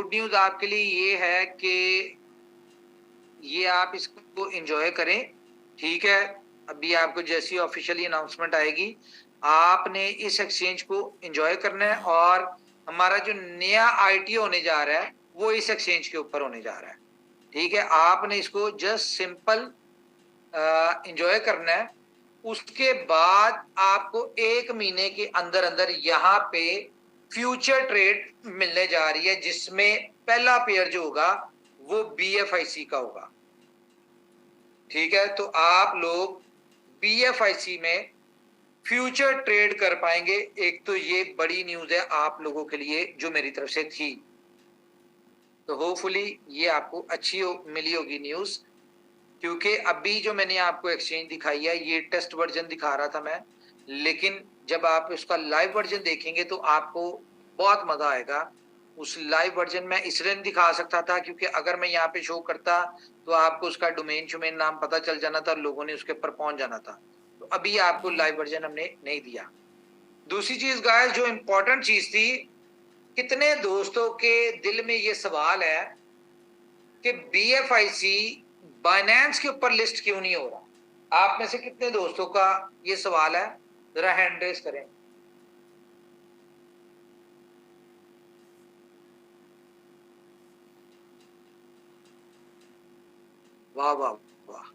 Good news आपके लिए ये है कि ये आप इसको एंजॉय करें, ठीक है। अभी आपको जैसी ऑफिशियली अनाउंसमेंट आएगी, आपने इस एक्सचेंज को एंजॉय करना है, और हमारा जो नया आईटीओ होने जा रहा है वो इस एक्सचेंज के ऊपर होने जा रहा है, ठीक है। आपने इसको जस्ट सिंपल एंजॉय करना है। उसके बाद आपको 1 महीने के अंदर अंदर यहाँ पे फ्यूचर ट्रेड मिलने जा रही है, जिसमें पहला पेयर जो होगा वो BFIC का होगा, ठीक है। तो आप लोग BFIC में फ्यूचर ट्रेड कर पाएंगे। एक तो ये बड़ी न्यूज है आप लोगों के लिए जो मेरी तरफ से थी, तो होपफुली ये आपको अच्छी मिली होगी न्यूज, क्योंकि अभी जो मैंने आपको एक्सचेंज दिखाई है ये टेस्ट वर्जन दिखा रहा था मैं, लेकिन जब आप उसका लाइव वर्जन देखेंगे तो आपको बहुत मजा आएगा। उस लाइव वर्जन में इसलिए नहीं दिखा सकता था क्योंकि अगर मैं यहाँ पे शो करता तो आपको उसका डोमेन शुमेन नाम पता चल जाना था, लोगों ने उसके ऊपर पहुंच जाना था। तो अभी आपको लाइव वर्जन हमने नहीं दिया। दूसरी चीज गाइस, जो इंपॉर्टेंट चीज थी, कितने दोस्तों के दिल में ये सवाल है कि BFIC बाइनेंस के ऊपर लिस्ट क्यों नहीं हो रहा? आप में से कितने दोस्तों का ये सवाल है? जरा हैंड रेस करें। वाह वाह वाह,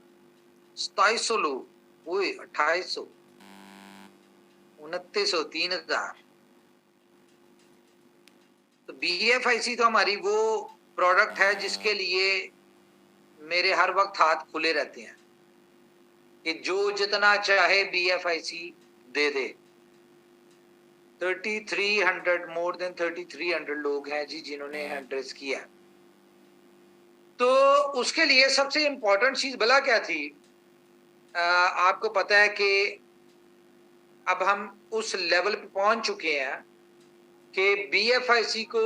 2700 लोग, वही 2800, 2900, 3000। तो BFIC तो हमारी वो प्रोडक्ट है जिसके लिए मेरे हर वक्त हाथ खुले रहते हैं कि जो जितना चाहे BFIC दे दे। 3300, मोर देन 3300 लोग हैं जी जिन्होंने हैंड रेस किया। तो उसके लिए सबसे इंपॉर्टेंट चीज भला क्या थी? आपको पता है कि अब हम उस लेवल पे पहुंच चुके हैं कि BFIC को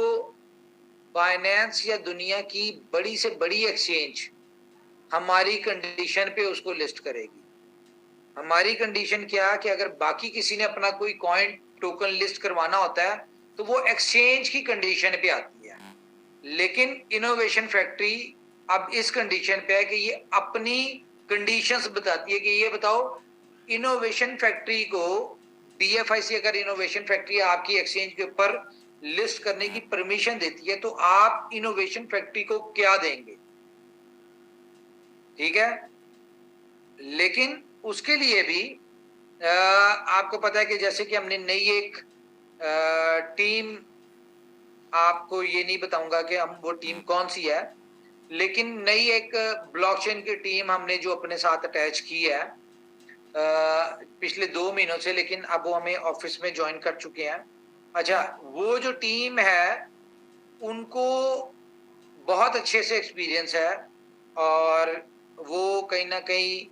बाइनेंस या दुनिया की बड़ी से बड़ी एक्सचेंज हमारी कंडीशन पे उसको लिस्ट करेगी। हमारी कंडीशन क्या कि अगर बाकी किसी ने अपना कोई कॉइन टोकन लिस्ट करवाना होता है तो वो एक्सचेंज की कंडीशन पे आती है, लेकिन इनोवेशन फैक्ट्री अब इस कंडीशन पे है कि ये अपनी कंडीशंस बताती है कि ये बताओ, इनोवेशन फैक्ट्री को BFIC अगर इनोवेशन फैक्ट्री आपकी एक्सचेंज के ऊपर लिस्ट करने की परमिशन देती है तो आप इनोवेशन फैक्ट्री को क्या देंगे, ठीक है। लेकिन उसके लिए भी आपको पता है कि जैसे कि हमने नई एक टीम, आपको ये नहीं बताऊंगा कि हम वो टीम कौन सी है, लेकिन नई एक ब्लॉकचेन की टीम हमने जो अपने साथ अटैच की है पिछले 2 महीनों से, लेकिन अब वो हमें ऑफिस में ज्वाइन कर चुके हैं। अच्छा, वो जो टीम है उनको बहुत अच्छे से एक्सपीरियंस है और वो कहीं ना कहीं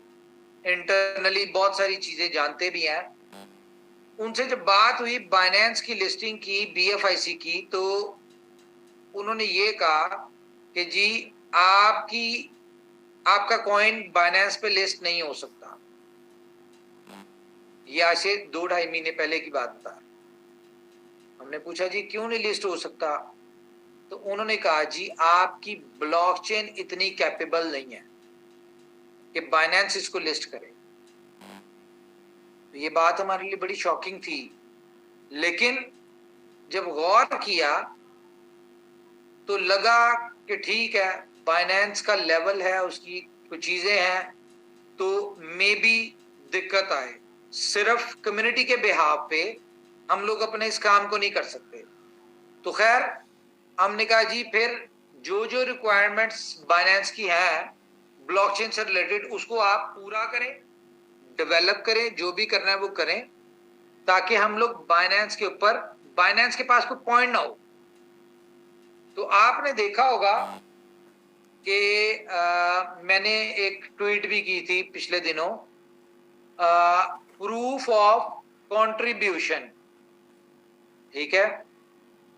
इंटरनली बहुत सारी चीजें जानते भी हैं। उनसे जब बात हुई बाइनेंस की लिस्टिंग की BFIC की, तो उन्होंने ये कहा कि जी आपका कॉइन बाइनेंस पे लिस्ट नहीं हो सकता। ये आज से 2-2.5 महीने पहले की बात बता। हमने पूछा जी क्यों नहीं लिस्ट हो सकता? तो उन्होंने कहा जी आपकी ब्लॉकचेन इतनी कैपेबल नहीं है कि बाइनेंस इसको लिस्ट करे। तो ये बात हमारे लिए बड़ी शॉकिंग थी, लेकिन जब गौर किया तो लगा कि ठीक है, बाइनेंस का लेवल है, उसकी कुछ चीजें हैं, तो मे बी दिक्कत आए। सिर्फ कम्युनिटी के बिहाफ पे हम लोग अपने इस काम को नहीं कर सकते। तो खैर हमने कहा जी फिर जो जो रिक्वायरमेंट्स बाइनेंस की है ब्लॉकचेन से रिलेटेड उसको आप पूरा करें, डेवलप करें, जो भी करना है वो करें, ताकि हम लोग बाइनेंस के ऊपर, बाइनेंस के पास कोई पॉइंट ना हो। तो आपने देखा होगा कि मैंने एक ट्वीट भी की थी पिछले दिनों, प्रूफ ऑफ कंट्रीब्यूशन, ठीक है।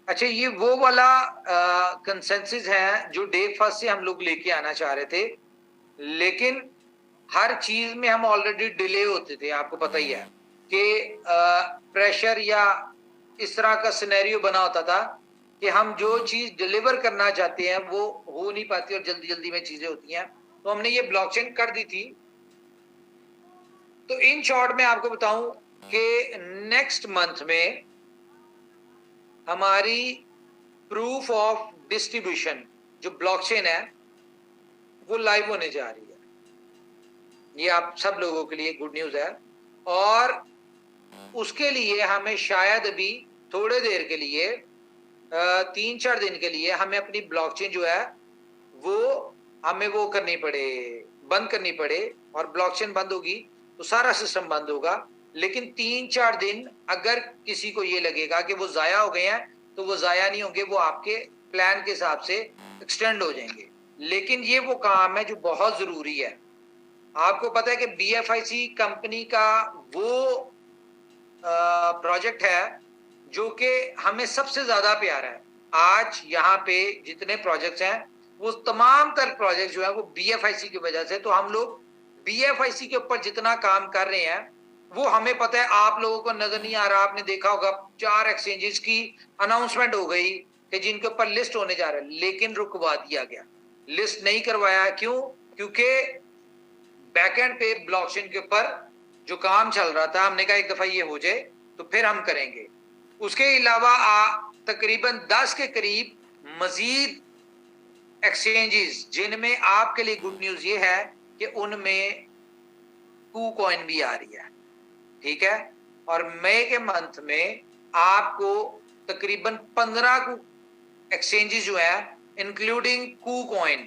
अच्छा, ये वो वाला कंसेंसस है जो डे फर्स्ट से हम लोग लेके आना चाह रहे थे, लेकिन हर चीज में हम ऑलरेडी डिले होते थे। आपको पता ही है कि प्रेशर या इस तरह का सिनेरियो बना होता था कि हम जो चीज डिलीवर करना चाहते हैं वो हो नहीं पाती और जल्दी जल्दी में चीजें होती हैं, तो हमने ये ब्लॉकचेन कर दी थी। तो इन शॉर्ट में आपको बताऊं कि नेक्स्ट मंथ में हमारी प्रूफ ऑफ डिस्ट्रीब्यूशन जो ब्लॉकचेन है वो लाइव होने जा रही है। ये आप सब लोगों के लिए गुड न्यूज है, और उसके लिए हमें शायद अभी थोड़े देर के लिए 3-4 दिन के लिए हमें अपनी ब्लॉकचेन जो है वो हमें वो करनी पड़े, बंद करनी पड़े, और ब्लॉकचेन बंद होगी तो सारा सिस्टम बंद होगा। लेकिन 3-4 दिन अगर किसी को ये लगेगा कि वो जाया हो गए हैं तो वो जाया नहीं होंगे, वो आपके प्लान के हिसाब से एक्सटेंड हो जाएंगे। लेकिन ये वो काम है जो बहुत जरूरी है। आपको पता है कि BFIC कंपनी का वो प्रोजेक्ट है जो कि हमें सबसे ज्यादा प्यारा है। आज यहाँ पे जितने प्रोजेक्ट्स हैं वो तमाम तर प्रोजेक्ट जो है वो BFIC की वजह से, तो हम लोग BFIC के ऊपर जितना काम कर रहे हैं वो हमें पता है, आप लोगों को नजर नहीं आ रहा। आपने देखा होगा 4 एक्सचेंजेस की अनाउंसमेंट हो गई कि जिनके ऊपर लिस्ट होने जा रहा है, लेकिन रुकवा दिया गया, लिस्ट नहीं करवाया। क्यों? क्योंकि बैकएंड पे ब्लॉकचेन के ऊपर जो काम चल रहा था, हमने कहा एक दफा ये हो जाए तो फिर हम करेंगे। उसके अलावा तकरीबन 10 के करीब मजीद एक्सचेंजेस जिनमें आपके लिए गुड न्यूज ये है कि उनमें KuCoin भी आ रही है, ठीक है। और मई के मंथ में आपको तकरीबन 15 एक्सचेंजेस जो है इंक्लूडिंग KuCoin,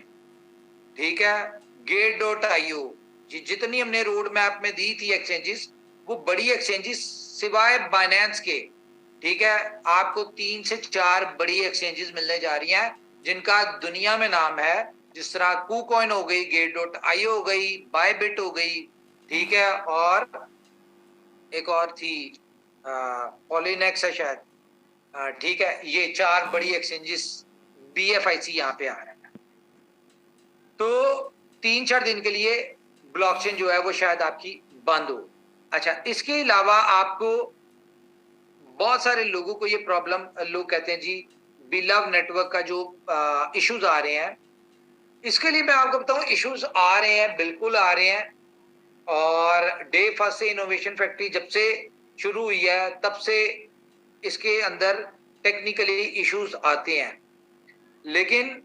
ठीक है, Gate.io, जितनी हमने रोड मैप में दी थी एक्सचेंजेस, वो बड़ी एक्सचेंजेस सिवाय बाइनेंस के, ठीक है, आपको 3 से 4 बड़ी एक्सचेंजेस मिलने जा रही हैं जिनका दुनिया में नाम है। जिस तरह KuCoin हो गई, Gate.io हो गई, Bybit हो गई, ठीक है, और एक और थी Polynex है शायद, ठीक है। ये 4 बड़ी एक्सचेंजेस BFIC यहाँ पे आ रहे हैं। तो 3-4 दिन के लिए ब्लॉकचेन जो है वो शायद आपकी बंद हो। अच्छा, इसके अलावा आपको बहुत सारे लोगों को ये प्रॉब्लम, लोग कहते हैं जी बिलव नेटवर्क का जो इश्यूज आ रहे हैं, इसके लिए मैं आपको बताऊं इश्यूज आ रहे हैं, बिल्कुल आ रहे हैं। और डे फर्स्ट से इनोवेशन फैक्ट्री जब से शुरू हुई है तब से इसके अंदर टेक्निकली इश्यूज आते हैं, लेकिन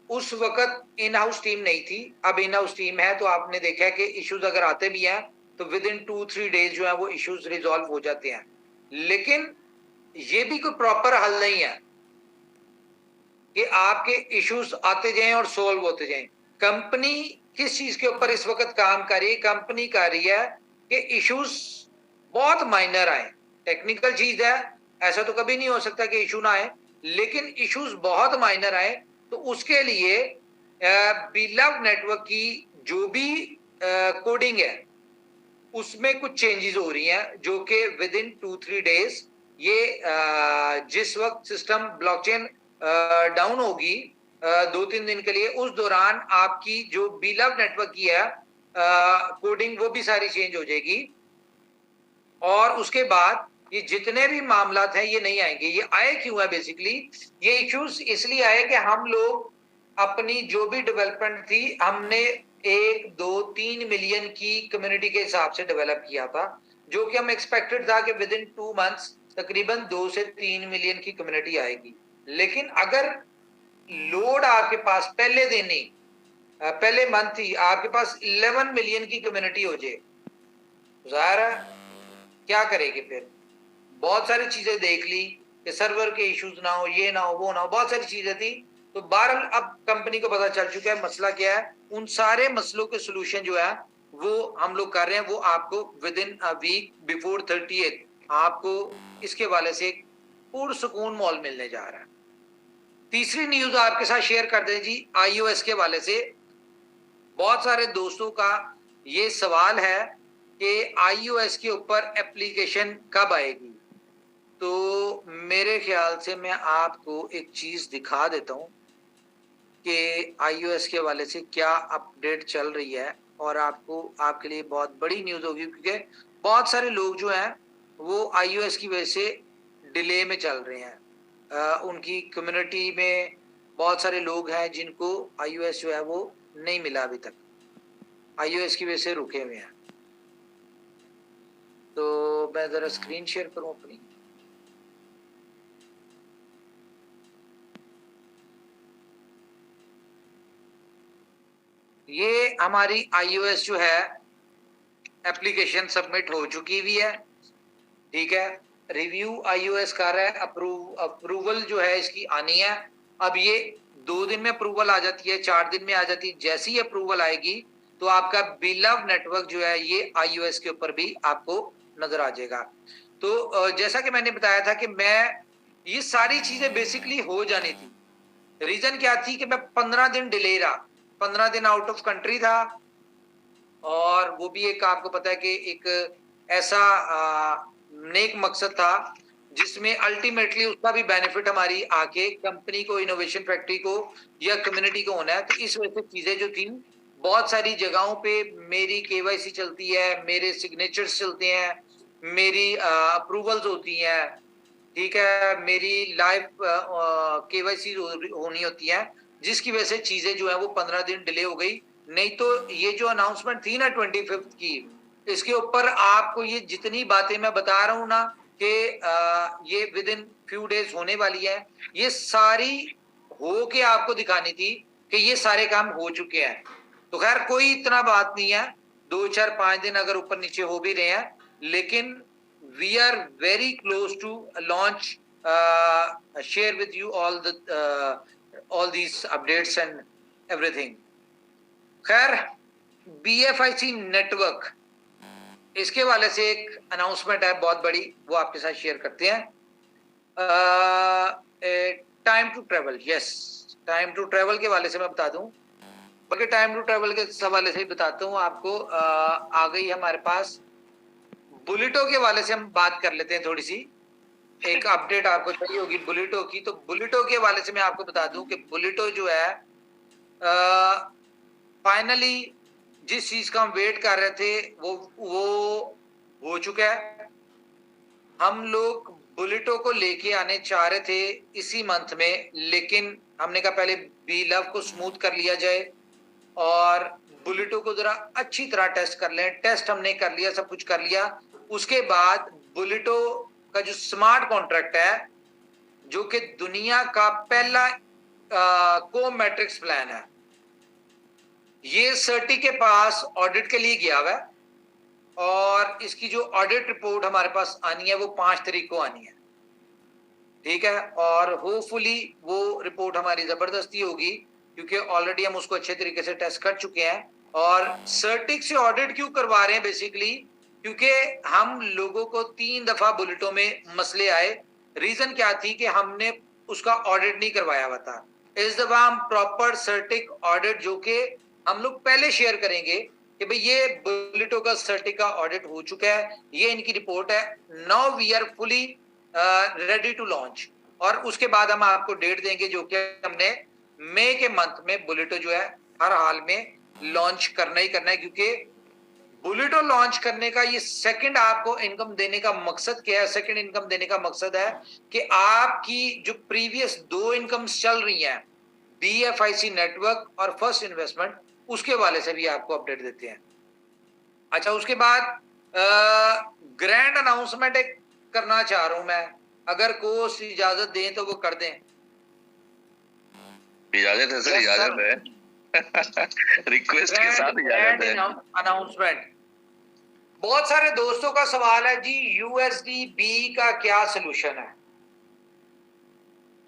उस वक्त इन हाउस टीम नहीं थी, अब इन हाउस टीम है। तो आपने देखा है कि इश्यूज अगर आते भी हैं तो विद इन 2-3 डेज जो है वो इश्यूज रिजॉल्व हो जाते हैं। लेकिन ये भी कोई प्रॉपर हल नहीं है कि आपके इश्यूज आते जाएं और सोल्व होते जाएं। कंपनी किस चीज के ऊपर इस वक्त काम कर रही है? कंपनी कर रही है कि इश्यूज बहुत माइनर आए। टेक्निकल चीज है, ऐसा तो कभी नहीं हो सकता कि इशू ना आए, लेकिन इश्यूज बहुत माइनर आए तो उसके लिए बिलव नेटवर्क की जो भी कोडिंग है उसमें कुछ चेंजेस हो रही हैं, जो कि विद इन 2-3 डेज ये जिस वक्त सिस्टम ब्लॉकचेन डाउन होगी 2-3 दिन के लिए, उस दौरान आपकी जो बिलव नेटवर्क की है कोडिंग वो भी सारी चेंज हो जाएगी। और उसके बाद ये जितने भी मामलात हैं ये नहीं आएंगे। ये आए क्यों है? बेसिकली ये इश्यूज इसलिए आए कि हम लोग अपनी जो भी डेवलपमेंट थी हमने 1-2-3 मिलियन की कम्युनिटी के हिसाब से डेवलप किया था, जो कि हम एक्सपेक्टेड था कि विद इन 2 मंथ्स तकरीबन 2 से 3 मिलियन की कम्युनिटी आएगी। लेकिन अगर लोड आपके पास पहले दिन ही पहले मंथ ही आपके पास 11 मिलियन की कम्युनिटी हो जाए, जाहिर है क्या करेगी फिर? बहुत सारी चीजें देख ली कि सर्वर के इश्यूज ना हो, ये ना हो, वो ना हो, बहुत सारी चीजें थी। तो बहरहाल अब कंपनी को पता चल चुका है मसला क्या है। उन सारे मसलों के सोल्यूशन जो है वो हम लोग कर रहे हैं, वो आपको within a week before 30th आपको इसके वाले से पुरसुकून मॉल मिलने जा रहा है। तीसरी न्यूज आपके साथ शेयर कर दें जी, iOS के वाले से बहुत सारे दोस्तों का ये सवाल है कि iOS के ऊपर एप्लीकेशन कब आएगी। तो मेरे ख्याल से मैं आपको एक चीज दिखा देता हूं कि iOS के वाले से क्या अपडेट चल रही है, और आपको आपके लिए बहुत बड़ी न्यूज होगी, क्योंकि बहुत सारे लोग जो हैं वो iOS की वजह से डिले में चल रहे हैं। उनकी कम्युनिटी में बहुत सारे लोग हैं जिनको iOS जो है वो नहीं मिला अभी तक, iOS की वजह से रुके हुए हैं। तो मैं जरा स्क्रीन शेयर करूं अपनी। ये हमारी iOS जो है एप्लीकेशन सबमिट हो चुकी हुई है, ठीक है। रिव्यू iOS कर रहा है, अप्रूवल जो है इसकी आनी है। अब ये 2 दिन में अप्रूवल आ जाती है, 4 दिन में आ जाती है। जैसी ही अप्रूवल आएगी तो आपका बिलव नेटवर्क जो है ये iOS के ऊपर भी आपको नजर आ जाएगा। तो जैसा कि मैंने बताया था कि मैं ये सारी चीजें बेसिकली हो जानी थी। रीजन क्या थी कि मैं 15 दिन डिले रहा, 15 दिन आउट ऑफ कंट्री था, और वो भी एक आपको पता है कि एक ऐसा नेक मकसद था जिसमें अल्टीमेटली उसका भी बेनिफिट हमारी आके कंपनी को, इनोवेशन फैक्ट्री को या कम्युनिटी को होना है। तो इस वजह से चीजें जो थी, बहुत सारी जगहों पे मेरी केवाईसी चलती है, मेरे सिग्नेचर्स चलते हैं, मेरी अप्रूवल्स होती हैं, ठीक है, मेरी लाइव केवाईसी होनी होती है, जिसकी वजह से चीजें जो है वो 15 दिन डिले हो गई। नहीं तो ये जो अनाउंसमेंट थी ना 25 की, इसके ऊपर आपको ये जितनी बातें मैं बता रहा हूं ना कि ये विद इन फ्यू डेज होने वाली है, ये सारी हो के आपको दिखानी थी कि ये सारे काम हो चुके हैं। तो खैर कोई इतना बात नहीं है, 2 4 5 दिन अगर ऊपर नीचे हो भी रहे हैं, लेकिन we are very close to launch, share with you all these updates and everything. खैर BFIC नेटवर्क, इसके वाले से एक अनाउंसमेंट है बहुत बड़ी, वो आपके साथ शेयर करते हैं। Time to travel, yes, time to travel के वाले से मैं बता दूं, बल्कि टाइम टू ट्रेवल के हवाले से ही बताता हूँ आपको। आ गई हमारे पास बुलेटो के वाले से, हम बात कर लेते हैं थोड़ी सी। एक अपडेट आपको चाहिए होगी बुलेटो की, तो बुलेटो के वाले से मैं आपको बता दूं कि बुलेटो जो है फाइनली जिस चीज का हम वेट कर रहे थे वो हो चुका है। हम लोग बुलेटो को लेके आने चाह रहे थे इसी मंथ में, लेकिन हमने कहा पहले बीलव को स्मूथ कर लिया जाए और बुलेटो को जरा अच्छी तरह टेस्ट कर लें। टेस्ट हमने कर लिया, सब कुछ कर लिया। उसके बाद बुलेटो का जो स्मार्ट कॉन्ट्रैक्ट है, जो कि दुनिया का पहला को मैट्रिक्स प्लान है, ये सर्टी के पास ऑडिट के लिए गया हुआ है, और इसकी जो ऑडिट रिपोर्ट हमारे पास आनी है वो 5 तारीख को आनी है, ठीक है। और होपफुली वो रिपोर्ट हमारी जबरदस्ती होगी, क्योंकि ऑलरेडी हम उसको अच्छे तरीके से टेस्ट कर चुके हैं। और सर्टिक से ऑडिट क्यों करवा रहे हैं? बेसिकली क्योंकि हम लोगों को 3 दफा बुलेटों में मसले आए। रीजन क्या थी कि हमने उसका ऑडिट नहीं करवाया हुआ था। इस दफा हम प्रॉपर सर्टिक ऑडिट, जो कि हम लोग पहले शेयर करेंगे कि भाई ये बुलेटो का सर्टिक का ऑडिट हो चुका है, ये इनकी रिपोर्ट है, now we are fully ready to launch. और उसके बाद हम आपको डेट देंगे, जो कि हमने मई के मंथ में बुलेटो जो है हर हाल में लॉन्च करना ही करना है। क्योंकि बुलेटो लॉन्च करने का ये सेकंड आपको इनकम देने का मकसद क्या है? सेकंड इनकम देने का मकसद है कि आपकी जो प्रीवियस 2 इनकम्स चल रही हैं, BFIC नेटवर्क और फर्स्ट इन्वेस्टमेंट, उसके वाले से भी आपको अपडेट देते हैं। अच्छा, उसके बाद ग्रैंड अनाउंसमेंट एक करना चाह रहा हूं मैं, अगर कोच इजाजत दें तो वो कर दें। इजाजत है सर, इजाजत है। रिक्वेस्ट के साथ इजाजत है। अनाउंसमेंट, बहुत सारे दोस्तों का सवाल है जी, USDB का क्या सोल्यूशन है?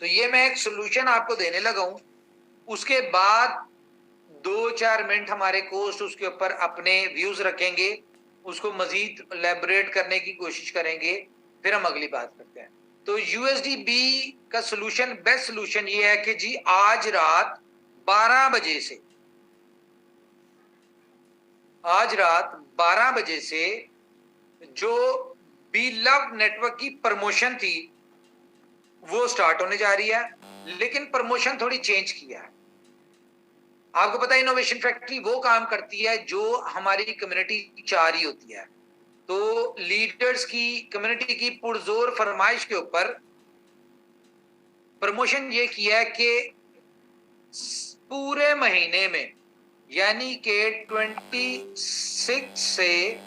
तो ये मैं एक सोल्यूशन आपको देने लगा हूं। उसके बाद 2-4 मिनट हमारे कोस्ट उसके ऊपर अपने व्यूज रखेंगे, उसको मजीद एलैबोरेट करने की कोशिश करेंगे, फिर हम अगली बात करते हैं। तो USDB का सोल्यूशन, बेस्ट सोल्यूशन ये है कि जी आज रात 12 बजे से, आज रात 12 बजे से जो बीलव नेटवर्क की प्रमोशन थी वो स्टार्ट होने जा रही है, लेकिन प्रमोशन थोड़ी चेंज किया है। आपको पता है इनोवेशन फैक्ट्री वो काम करती है जो हमारी कम्युनिटी चाह रही होती है। तो लीडर्स की, कम्युनिटी की पुरजोर फरमाइश के ऊपर प्रमोशन ये किया है कि पूरे महीने में, यानी कि 26 से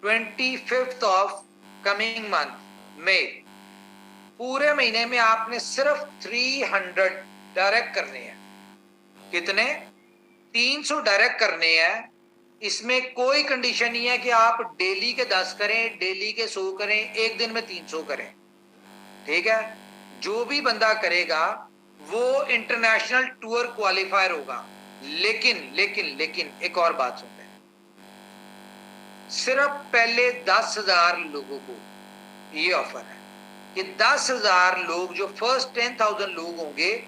25 ऑफ कमिंग मंथ में, पूरे महीने में आपने सिर्फ 300 डायरेक्ट करने हैं। कितने? 300 डायरेक्ट करने हैं। इसमें कोई कंडीशन नहीं है कि आप डेली के 10 करें, डेली के 100 करें, एक दिन में 300 करें। ठीक है, जो भी बंदा करेगा वो इंटरनेशनल टूर क्वालिफायर होगा। लेकिन लेकिन लेकिन एक और बात सुनते हैं, सिर्फ पहले 10,000 लोगों को ये ऑफर है कि 10,000 लोग, जो फर्स्ट 10,000 लोग होंगे,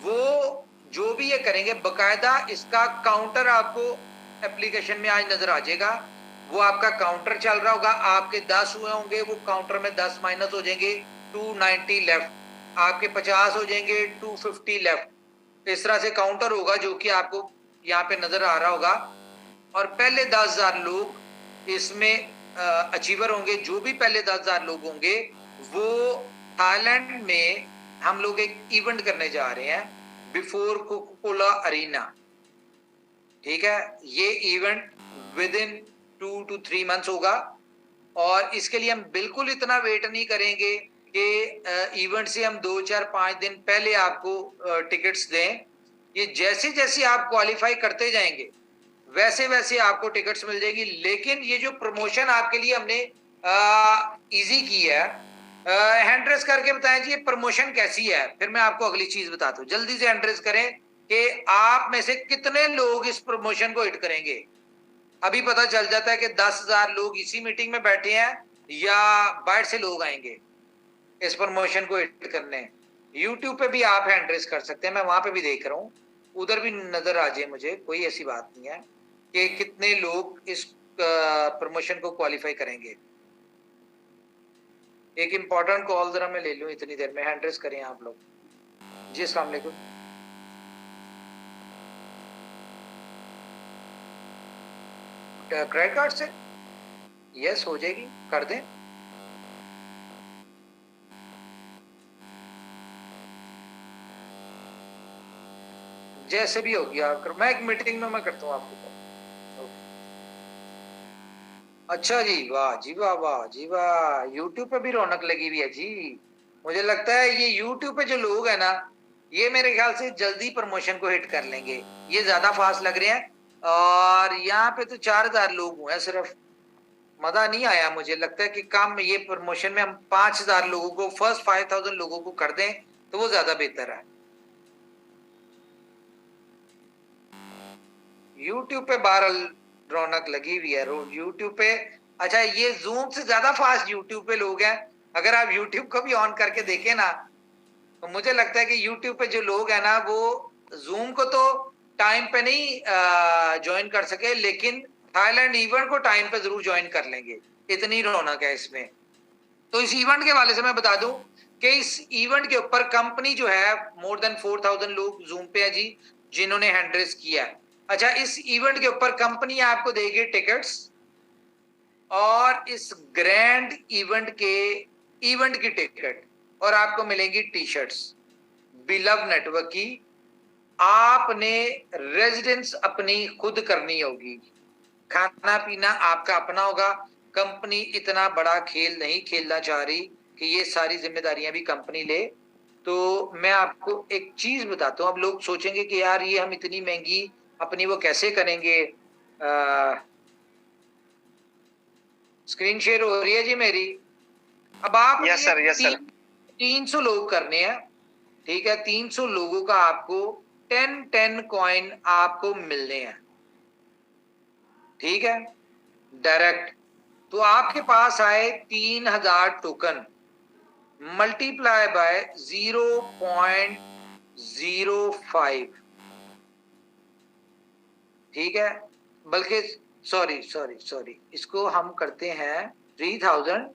वो जो भी ये करेंगे, बकायदा इसका काउंटर आपको एप्लीकेशन में आज नजर आ जाएगा। वो आपका काउंटर चल रहा होगा, आपके 10 हुए होंगे, वो काउंटर में 10 माइनस हो जाएंगे, 290 लेफ्ट, आपके 50 हो जाएंगे, 250 लेफ्ट। इस तरह से काउंटर होगा जो कि आपको यहाँ पे नजर आ रहा होगा। और पहले 10,000 लोग इसमें अचीवर होंगे। जो भी पहले 10,000 लोग होंगे, वो थाईलैंड में हम लोग एक इवेंट करने जा रहे हैं, बिफोर कोका-कोला अरीना। ठीक है, ये event with in 2 to 3 months होगा। और इसके लिए हम बिल्कुल इतना वेट नहीं करेंगे कि इवेंट से हम 2, 4, 5 दिन पहले आपको टिकट्स दें। ये जैसे जैसे आप क्वालिफाई करते जाएंगे, वैसे वैसे आपको टिकट्स मिल जाएगी। लेकिन ये जो प्रमोशन आपके लिए हमने इजी की है, हैंड रेस करके बताएं जी ये प्रमोशन कैसी है, फिर मैं आपको अगली चीज बताता हूँ। जल्दी से हैंड रेस करें कि आप में से कितने लोग इस प्रमोशन को हिट करेंगे। अभी पता चल जाता है कि 10,000 लोग इसी मीटिंग में बैठे हैं या बाहर से लोग आएंगे इस प्रमोशन को हिट करने। यूट्यूब पे भी आप हैंड रेस कर सकते हैं, मैं वहां पे भी देख रहा हूँ, उधर भी नजर आ जाए मुझे, कोई ऐसी बात नहीं है कि कितने लोग इस प्रमोशन को क्वालिफाई करेंगे। एक इंपॉर्टेंट कॉल जरा मैं ले लूं इतनी देर में, हैंड रेस करें आप लोग जी। अस्सलाम वालेकुम। क्रेडिट कार्ड से यस हो जाएगी, कर दें। जैसे भी होगी आप करो, मैं एक मीटिंग में मैं करता हूँ आपको। अच्छा जी, वाह जी वाह, वाह जी वाह, यूट्यूब पे भी रौनक लगी हुई है जी। मुझे लगता है ये यूट्यूब पे जो लोग है ना, ये मेरे ख्याल से जल्दी प्रमोशन को हिट कर लेंगे, ये ज्यादा फास्ट लग रहे हैं। और यहाँ पे तो 4,000 लोग हुए हैं सिर्फ, मजा नहीं आया। मुझे लगता है कि कम, ये प्रमोशन में हम 5,000 लोगों को, फर्स्ट 5,000 लोगों को कर दें तो वो ज्यादा बेहतर है। यूट्यूब पे बहरहाल रौनक लगी हुई है यूट्यूब पे। अच्छा, ये जूम से ज्यादा फास्ट यूट्यूब पे लोग हैं। अगर आप यूट्यूब को भी ऑन करके देखें ना, तो मुझे लगता है कि यूट्यूब पे जो लोग हैं ना, वो जूम को तो टाइम पे नहीं ज्वाइन कर सके, लेकिन थाईलैंड इवेंट को टाइम पे जरूर ज्वाइन कर लेंगे, इतनी रौनक है इसमें। तो इस इवेंट के वाले से मैं बता दूं कि इस इवेंट के ऊपर कंपनी जो है, मोर देन 4,000 लोग जूम पे है जी जिन्होंने हैंड रेस किया है। अच्छा, इस इवेंट के ऊपर कंपनी आपको देगी टिकट्स, और इस ग्रैंड इवेंट की टिकट, और आपको मिलेंगी टी शर्ट्स बिलव नेटवर्क की। आपने रेजिडेंस अपनी खुद करनी होगी, खाना पीना आपका अपना होगा। कंपनी इतना बड़ा खेल नहीं खेलना चाह रही कि ये सारी जिम्मेदारियां भी कंपनी ले। तो मैं आपको एक चीज बताता हूँ। अब लोग सोचेंगे कि यार ये हम इतनी महंगी अपनी वो कैसे करेंगे। स्क्रीन शेयर हो रही है जी मेरी। अब आप यस सर, यस सर। 300 लोग करने हैं, ठीक है। 300 लोगों का आपको 10 कॉइन आपको मिलने हैं, ठीक है, डायरेक्ट। तो आपके पास आए 3,000 टोकन, मल्टीप्लाई बाय 0.05, ठीक है। बल्कि सॉरी, इसको हम करते हैं 3,000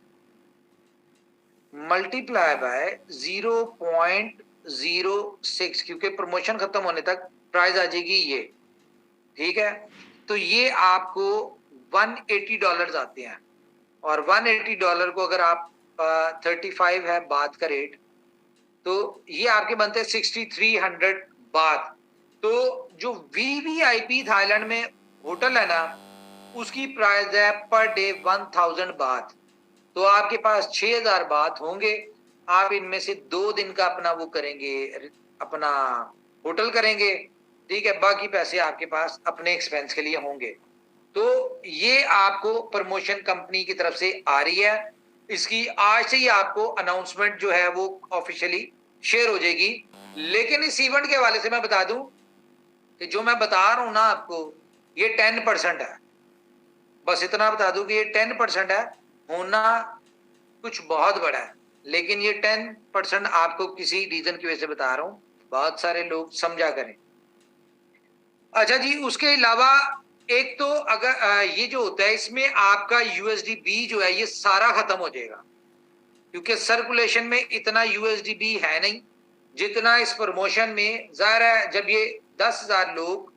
मल्टीप्लाई बाय 0.06, क्योंकि प्रमोशन खत्म होने तक प्राइस आ जाएगी ये, ठीक है। तो ये आपको $180 आते हैं, और $180 को अगर आप 35 है बात का रेट, तो ये आपके बनते हैं 6300 बात। तो जो VVIP थाईलैंड में होटल है ना, उसकी प्राइस है पर डे 1000 बात। तो आपके पास 6000 बात होंगे। आप इनमें से 2 दिन का अपना वो करेंगे, अपना होटल करेंगे, ठीक है। बाकी पैसे आपके पास अपने एक्सपेंस के लिए होंगे। तो ये आपको प्रमोशन कंपनी की तरफ से आ रही है। इसकी आज से ही आपको अनाउंसमेंट जो है वो ऑफिशियली शेयर हो जाएगी। लेकिन इस इवेंट के हवाले से मैं बता दूं कि जो मैं बता रहा हूं ना आपको, ये 10% है। बस इतना बता दूं कि ये 10% है। होना कुछ बहुत बड़ा है, लेकिन ये 10% आपको किसी रीजन की वजह से बता रहा हूं। बहुत सारे लोग समझा करें। अच्छा जी, उसके अलावा एक तो अगर ये जो होता है, इसमें आपका USDB जो है ये सारा खत्म हो जाएगा, क्योंकि सर्कुलेशन में इतना USDB है नहीं जितना इस प्रमोशन में। जाहिर है जब ये 10,000 लोग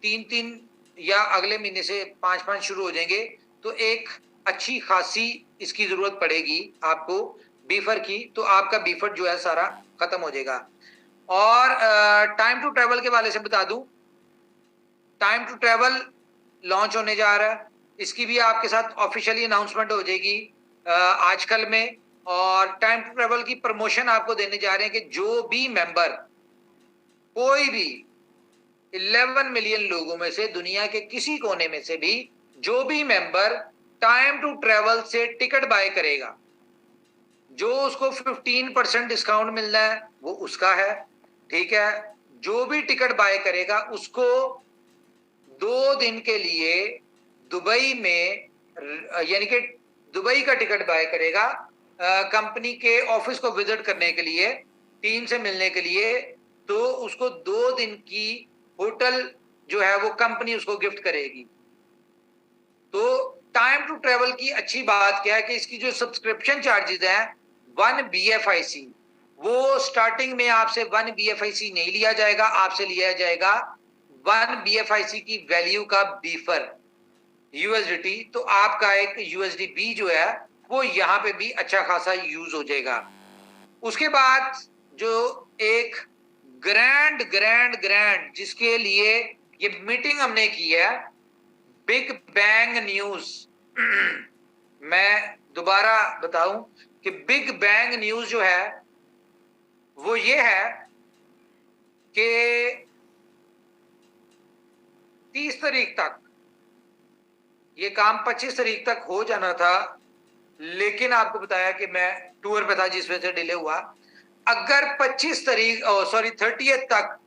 3-3 या अगले महीने से 5-5 शुरू हो जाएंगे, तो एक अच्छी खासी इसकी जरूरत पड़ेगी आपको बीफर की। तो आपका बीफर जो है सारा खत्म हो जाएगा। और टाइम टू ट्रेवल के वाले से बता दूं, टाइम टू ट्रेवल लॉन्च होने जा रहा है। इसकी भी आपके साथ ऑफिशियली अनाउंसमेंट हो जाएगी आजकल में। और टाइम टू ट्रेवल की प्रमोशन आपको देने जा रहे हैं कि जो भी मेंबर, कोई भी 11 मिलियन लोगों में से, दुनिया के किसी कोने में से भी जो भी मेंबर टाइम टू ट्रेवल से टिकट बाय करेगा, जो उसको 15% डिस्काउंट मिलना है वो उसका है, ठीक है। जो भी टिकट बाय करेगा उसको 2 दिन के लिए दुबई में, यानी कि दुबई का टिकट बाय करेगा कंपनी के ऑफिस को विजिट करने के लिए, टीम से मिलने के लिए, तो उसको 2 दिन की होटल जो है वो कंपनी उसको गिफ्ट करेगी। तो टाइम टू ट्रेवल की अच्छी बात क्या है कि इसकी जो सब्सक्रिप्शन चार्जेस है 1 BFIC, वो स्टार्टिंग में आपसे 1 BFIC नहीं लिया जाएगा, आपसे लिया जाएगा 1 BFIC की वैल्यू का बीफर USDT। तो आपका एक USDB जो है वो यहाँ पे भी अच्छा खासा यूज हो जाएगा। उसके बाद जो एक ग्रैंड ग्रैंड ग्रैंड जिसके लिए ये मीटिंग हमने की है, बिग बैंग न्यूज। मैं दोबारा बताऊं कि बिग बैंग न्यूज जो है वो ये है कि 30 तारीख तक ये काम 25 तारीख तक हो जाना था, लेकिन आपको बताया कि मैं टूर पे था जिस वजह से डिले हुआ। अगर 25 तारीख, सॉरी 30th तक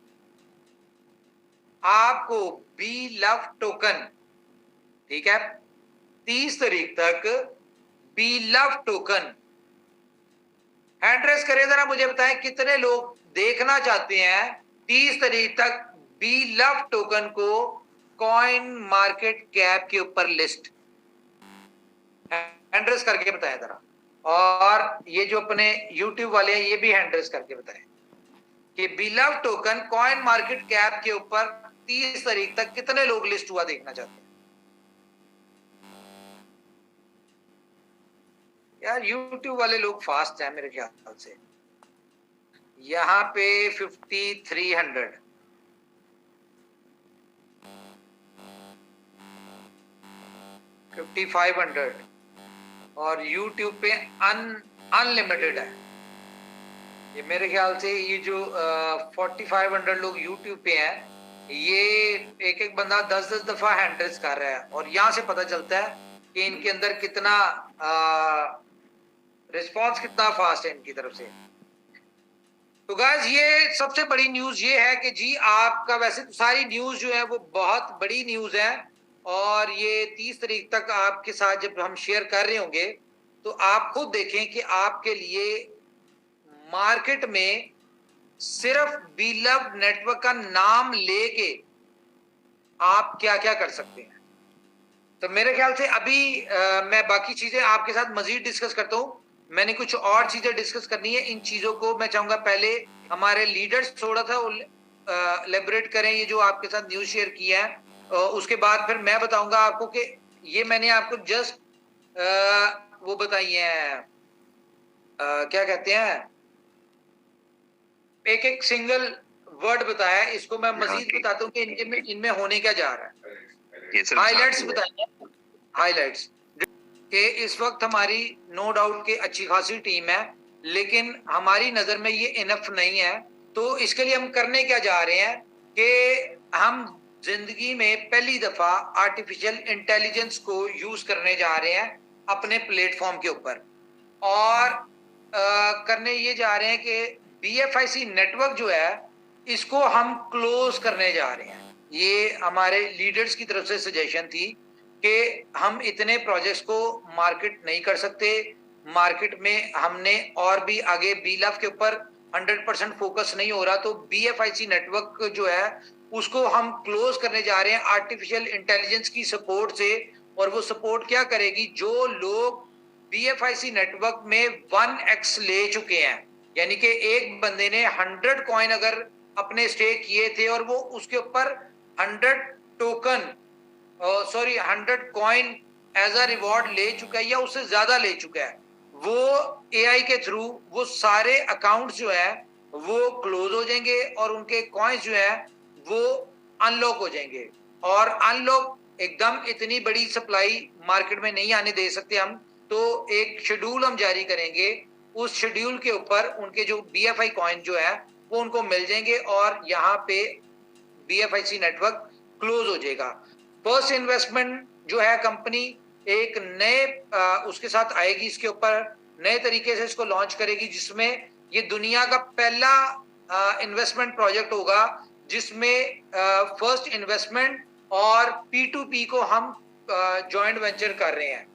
आपको बी लव टोकन, ठीक है, 30 तारीख तक B love token hand raise करे। जरा मुझे बताएं कितने लोग देखना चाहते हैं 30 तारीख तक बी लव टोकन को कॉइन मार्केट कैप के ऊपर लिस्ट। हैंड रेस करके बताएं जरा। और ये जो अपने YouTube वाले हैं ये भी हैंड रेस करके बताएं कि B love token coin market cap के ऊपर 30 तारीख तक कितने लोग लिस्ट हुआ देखना चाहते हैं। यार YouTube वाले लोग फास्ट हैं मेरे ख्याल से। यहाँ पे 5300, और YouTube पे अनलिमिटेड है। ये मेरे ख्याल से ये जो 4500 लोग YouTube पे हैं, ये एक एक बंदा 10-10 दफा हैंड रेस कर रहा है। और यहाँ से पता चलता है कि इनके अंदर कितना रिस्पॉन्स कितना फास्ट है इनकी तरफ से। तो गाइस ये सबसे बड़ी न्यूज ये है कि जी आपका, वैसे तो सारी न्यूज जो है वो बहुत बड़ी न्यूज है, और ये 30 तारीख तक आपके साथ जब हम शेयर कर रहे होंगे तो आप खुद देखें कि आपके लिए मार्केट में सिर्फ बी लव नेटवर्क का नाम लेके आप क्या क्या कर सकते हैं। तो मेरे ख्याल से अभी मैं बाकी चीजें आपके साथ मजीद डिस्कस करता हूँ। मैंने कुछ और चीजें डिस्कस करनी है। इन चीजों को मैं चाहूंगा पहले हमारे लीडर्स थोड़ा सा एलेबोरेट करें ये जो आपके साथ न्यूज शेयर किया है। उसके बाद फिर मैं बताऊंगा आपको कि ये मैंने आपको जस्ट वो बताई है, क्या कहते हैं, एक एक सिंगल वर्ड बताया, इसको मैं हाँ मजीद बताता हूँ कि इनमें होने क्या जा रहा है। ये सर हाईलाइट्स बताइए, हाईलाइट्स कि इस वक्त हमारी नो डाउट कि अच्छी खासी टीम है, लेकिन हमारी नजर में ये इनफ नहीं है। तो इसके लिए हम करने क्या जा रहे हैं कि हम जिंदगी में पहली दफा आर्टिफिशियल इंटेलिजेंस को यूज करने जा रहे हैं अपने प्लेटफॉर्म के ऊपर, और करने ये जा रहे हैं कि BFIC नेटवर्क जो है इसको हम क्लोज करने जा रहे हैं। ये हमारे लीडर्स की तरफ से सजेशन थी कि हम इतने प्रोजेक्ट्स को मार्केट नहीं कर सकते, मार्केट में हमने और भी आगे BLAF के ऊपर 100% फोकस नहीं हो रहा, तो BFIC नेटवर्क जो है उसको हम क्लोज करने जा रहे हैं आर्टिफिशियल इंटेलिजेंस की सपोर्ट से। और वो सपोर्ट क्या करेगी, जो लोग BFIC नेटवर्क में 1x ले चुके हैं, यानी कि एक बंदे ने 100 कॉइन अगर अपने स्टेक किए थे और वो उसके ऊपर 100 token 100 coin as a reward ले चुका है या उससे ज्यादा ले चुका है, वो AI के थ्रू वो सारे अकाउंट्स जो है वो क्लोज हो जाएंगे और उनके कॉइन्स जो है वो अनलॉक हो जाएंगे। और अनलॉक एकदम इतनी बड़ी सप्लाई मार्केट में नहीं आने दे सकते हम, तो एक शेड्यूल हम जारी करेंगे, उस शेड्यूल के ऊपर उनके जो BFI कॉइन जो है वो उनको मिल जाएंगे और यहाँ पे BFIC नेटवर्क क्लोज हो जाएगा। फर्स्ट इन्वेस्टमेंट जो है कंपनी एक नए उसके साथ आएगी, इसके ऊपर नए तरीके से इसको लॉन्च करेगी, जिसमें ये दुनिया का पहला इन्वेस्टमेंट प्रोजेक्ट होगा जिसमें फर्स्ट इन्वेस्टमेंट और P2P को हम जॉइंट वेंचर कर रहे हैं।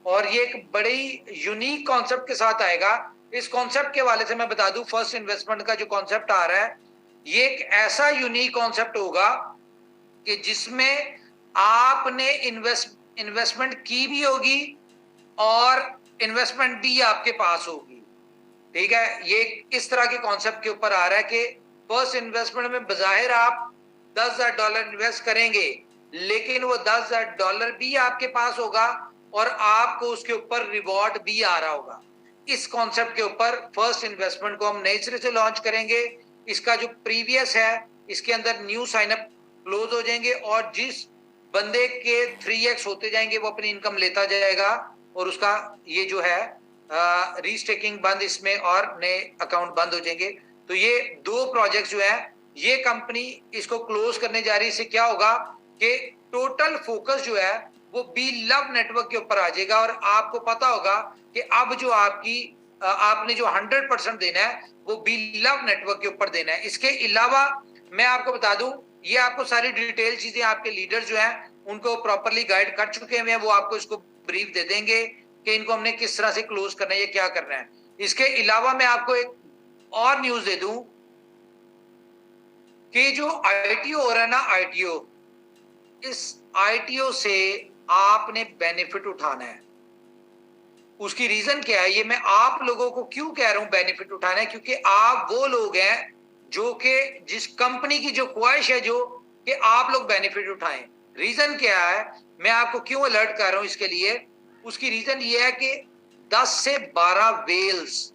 और ये एक बड़ी यूनिक कॉन्सेप्ट के साथ आएगा। इस कॉन्सेप्ट के हवाले से मैं बता दूं, फर्स्ट इन्वेस्टमेंट का जो कॉन्सेप्ट आ रहा है ये एक ऐसा यूनिक कॉन्सेप्ट होगा कि जिसमें आपने इन्वेस्टमेंट की भी होगी और इन्वेस्टमेंट भी आपके पास होगी। ठीक है, ये इस तरह के कॉन्सेप्ट के ऊपर आ रहा है कि फर्स्ट इन्वेस्टमेंट में बजाहिर आप $10,000 इन्वेस्ट करेंगे, लेकिन वो $10,000 भी आपके पास होगा और आपको उसके ऊपर रिवॉर्ड भी आ रहा होगा। इस कॉन्सेप्ट के ऊपर फर्स्ट इन्वेस्टमेंट को हम नए सिरे से लॉन्च करेंगे। इसका जो प्रीवियस है इसके अंदर न्यू साइनअप क्लोज हो जाएंगे और जिस बंदे के 3x होते जाएंगे वो अपनी इनकम लेता जाएगा और उसका ये जो है रीस्टेकिंग बंद इसमें और नए अकाउंट बंद हो जाएंगे। तो ये दो प्रोजेक्ट जो है ये कंपनी इसको क्लोज करने जा रही है। इससे क्या होगा कि टोटल फोकस जो है वो BLAF नेटवर्क के ऊपर आ जाएगा और आपको पता होगा कि अब जो आपने जो 100% देना है वो BLAF नेटवर्क के ऊपर देना है। इसके अलावा मैं आपको बता दूं, ये आपको सारी डिटेल चीजें आपके लीडर जो हैं उनको प्रॉपरली गाइड कर चुके हैं, वो आपको इसको ब्रीफ दे देंगे कि इनको हमने किस तरह से क्लोज करना है, ये क्या करना है। इसके अलावा मैं आपको एक और न्यूज दे दूं कि जो ITO हो रहा है ना, ITO, इस ITO से आपने बेनिफिट उठाना है। उसकी रीजन क्या है, ये मैं आप लोगों को क्यों कह रहा हूं बेनिफिट उठाना है, क्योंकि आप वो लोग हैं जो कि जिस कंपनी की जो ख्वाहिश है जो कि आप लोग बेनिफिट उठाएं। रीजन क्या है, मैं आपको क्यों अलर्ट कर रहा हूं इसके लिए, उसकी रीजन ये है कि 10 से 12 वेल्स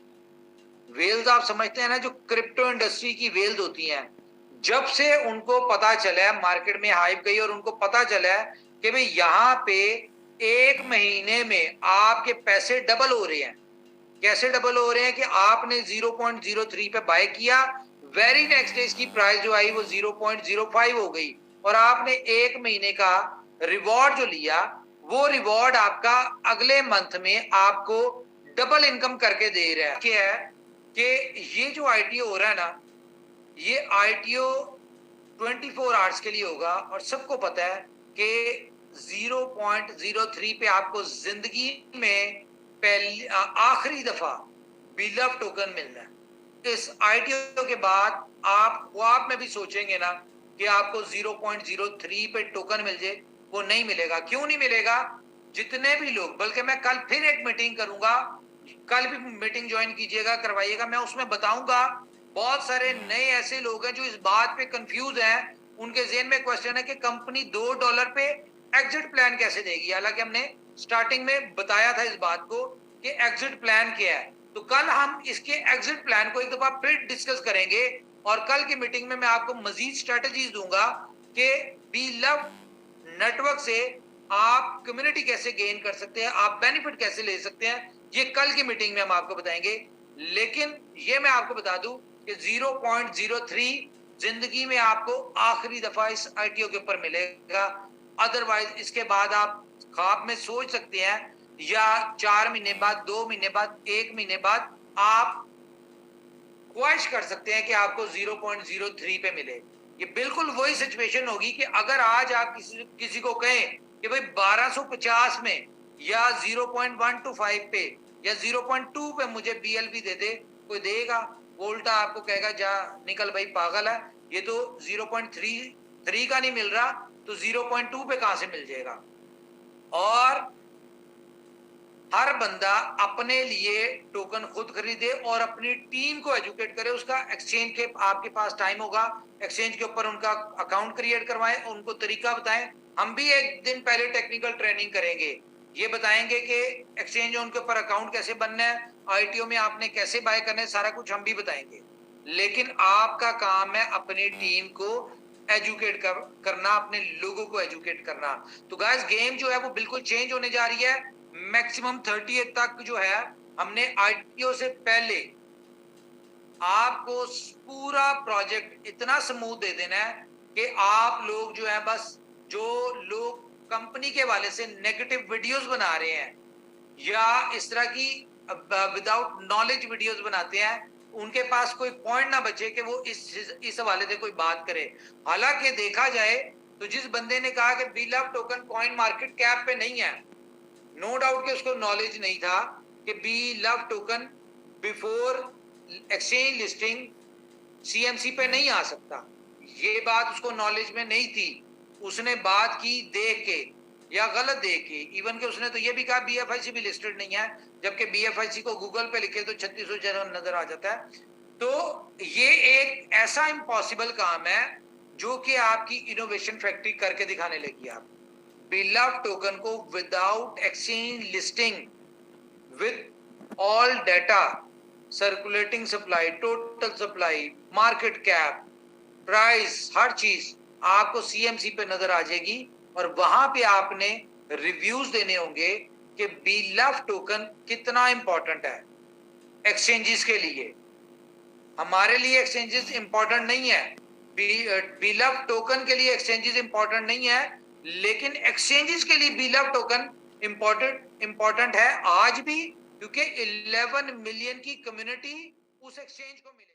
आप समझते हैं ना, जो क्रिप्टो इंडस्ट्री की वेल्स होती हैं, जब से उनको पता चला है, मार्केट में हाइप गई और उनको पता चला है कि भाई यहाँ पे एक महीने में आपके पैसे डबल हो रहे हैं। कैसे डबल हो रहे हैं कि आपने 0.03 पे बाय किया, वेरी नेक्स्ट डे इसकी प्राइस जो आई वो 0.05 हो गई और आपने एक महीने का रिवॉर्ड जो लिया वो रिवॉर्ड आपका अगले मंथ में आपको डबल इनकम करके दे रहा है। क्या है कि ये जो ITO हो रहा है ना, ये ITO 24 आवर्स के लिए होगा और सबको पता है कि 0.03 पे आपको जिंदगी में पहली आखिरी दफा BLAF टोकन मिलना है। इस ITO के बाद आप ख्वाब में भी सोचेंगे ना कि आपको 0.03 पे टोकन मिल जाए, वो नहीं मिलेगा। क्यों नहीं मिलेगा, जितने भी लोग, बल्कि मैं कल फिर एक मीटिंग करूंगा, कल भी मीटिंग ज्वाइन कीजिएगा, करवाइएगा, मैं उसमें बताऊंगा। बहुत सारे नए ऐसे लोग हैं जो इस बात पे कंफ्यूज हैं, उनके ज़हन में क्वेश्चन है कि कंपनी $2 पे एग्जिट प्लान कैसे देगी। हालांकि हमने स्टार्टिंग में बताया था इस बात को कि एग्जिट प्लान क्या है। तो कल हम इसके एग्जिट प्लान को एक दफा फिर डिस्कस करेंगे और कल की मीटिंग में मैं आपको मजीद स्ट्रेटजीज दूंगा कि बी लव नेटवर्क से आप कम्युनिटी कैसे गेन कर सकते हैं, आप बेनिफिट कैसे ले सकते हैं, ये कल की मीटिंग में हम आपको बताएंगे। लेकिन ये मैं आपको बता दूं कि 0.03 जिंदगी में आपको आखिरी दफा इस आईटीओ के ऊपर मिलेगा। अदरवाइज इसके बाद आप ख्वाब में सोच सकते हैं या 4 महीने बाद, 2 महीने बाद, 1 महीने बाद आप ख्वाहिश कर सकते हैं कि आपको 0.03 पे मिले। ये बिल्कुल वही सिचुएशन होगी कि अगर आज आप किसी को कहें कि भाई 1250 में या 0.125 पे या 0.2 पे मुझे बीएलबी दे दे, कोई देगा? वो उल्टा आपको कहेगा जा निकल भाई पागल है, ये तो 0.33 का नहीं मिल रहा तो 0.2 पे कहां से मिल जाएगा। और हर बंदा अपने लिए टोकन खुद खरीदे और अपनी टीम को एजुकेट करे। उसका एक्सचेंज के आपके पास टाइम होगा, एक्सचेंज के ऊपर उनका अकाउंट क्रिएट करवाएं, उनको तरीका बताएं। हम भी एक दिन पहले टेक्निकल ट्रेनिंग करेंगे, ये बताएंगे कि एक्सचेंज उनके ऊपर अकाउंट कैसे बनना है, आईटीओ में आपने कैसे बाय करना है, सारा कुछ हम भी बताएंगे। लेकिन आपका काम है अपनी टीम को एजुकेट करना, अपने लोगों को एजुकेट करना। तो गाइस गेम जो है वो बिल्कुल चेंज होने जा रही है। मैक्सिमम 30 तक जो है हमने आईटीओ से पहले आपको पूरा प्रोजेक्ट इतना स्मूथ दे देना है कि आप लोग जो है बस, जो लोग कंपनी के वाले से नेगेटिव वीडियोस बना रहे हैं या इस तरह की विदाउट नॉलेज वीडियोस बनाते हैं, उनके पास कोई पॉइंट ना बचे कि वो इस हवाले से कोई बात करे। हालांकि देखा जाए तो जिस बंदे ने कहा कि B love token coin market cap पे नहीं है, नो डाउट कि उसको नॉलेज नहीं था कि B love token before exchange listing CMC पे नहीं आ सकता, ये बात उसको नॉलेज में नहीं थी। उसने बात की देख के या गलत देख के, इवन के उसने तो ये भी कहा बीएफआईसी भी लिस्टेड नहीं है, जबकि बीएफआईसी को गूगल पे लिखे तो 3600 जगह नजर आ जाता है। तो ये एक ऐसा इम्पॉसिबल काम है जो कि आपकी इनोवेशन फैक्ट्री करके दिखाने लगी। आप बिलव टोकन को without exchange listing with all data, circulating supply, total supply, market cap, price, हर चीज आपको सीएमसी पे नजर आ जाएगी और वहां पे आपने रिव्यूज देने होंगे कि बिलव टोकन कितना इंपॉर्टेंट है एक्सचेंजेस के लिए। हमारे लिए एक्सचेंजेस इंपॉर्टेंट नहीं है, बिलव टोकन के लिए एक्सचेंजेस इंपॉर्टेंट नहीं है, लेकिन एक्सचेंजेस के लिए बिलव टोकन इंपॉर्टेंट है आज भी, क्योंकि 11 मिलियन की कम्युनिटी उस एक्सचेंज को मिले।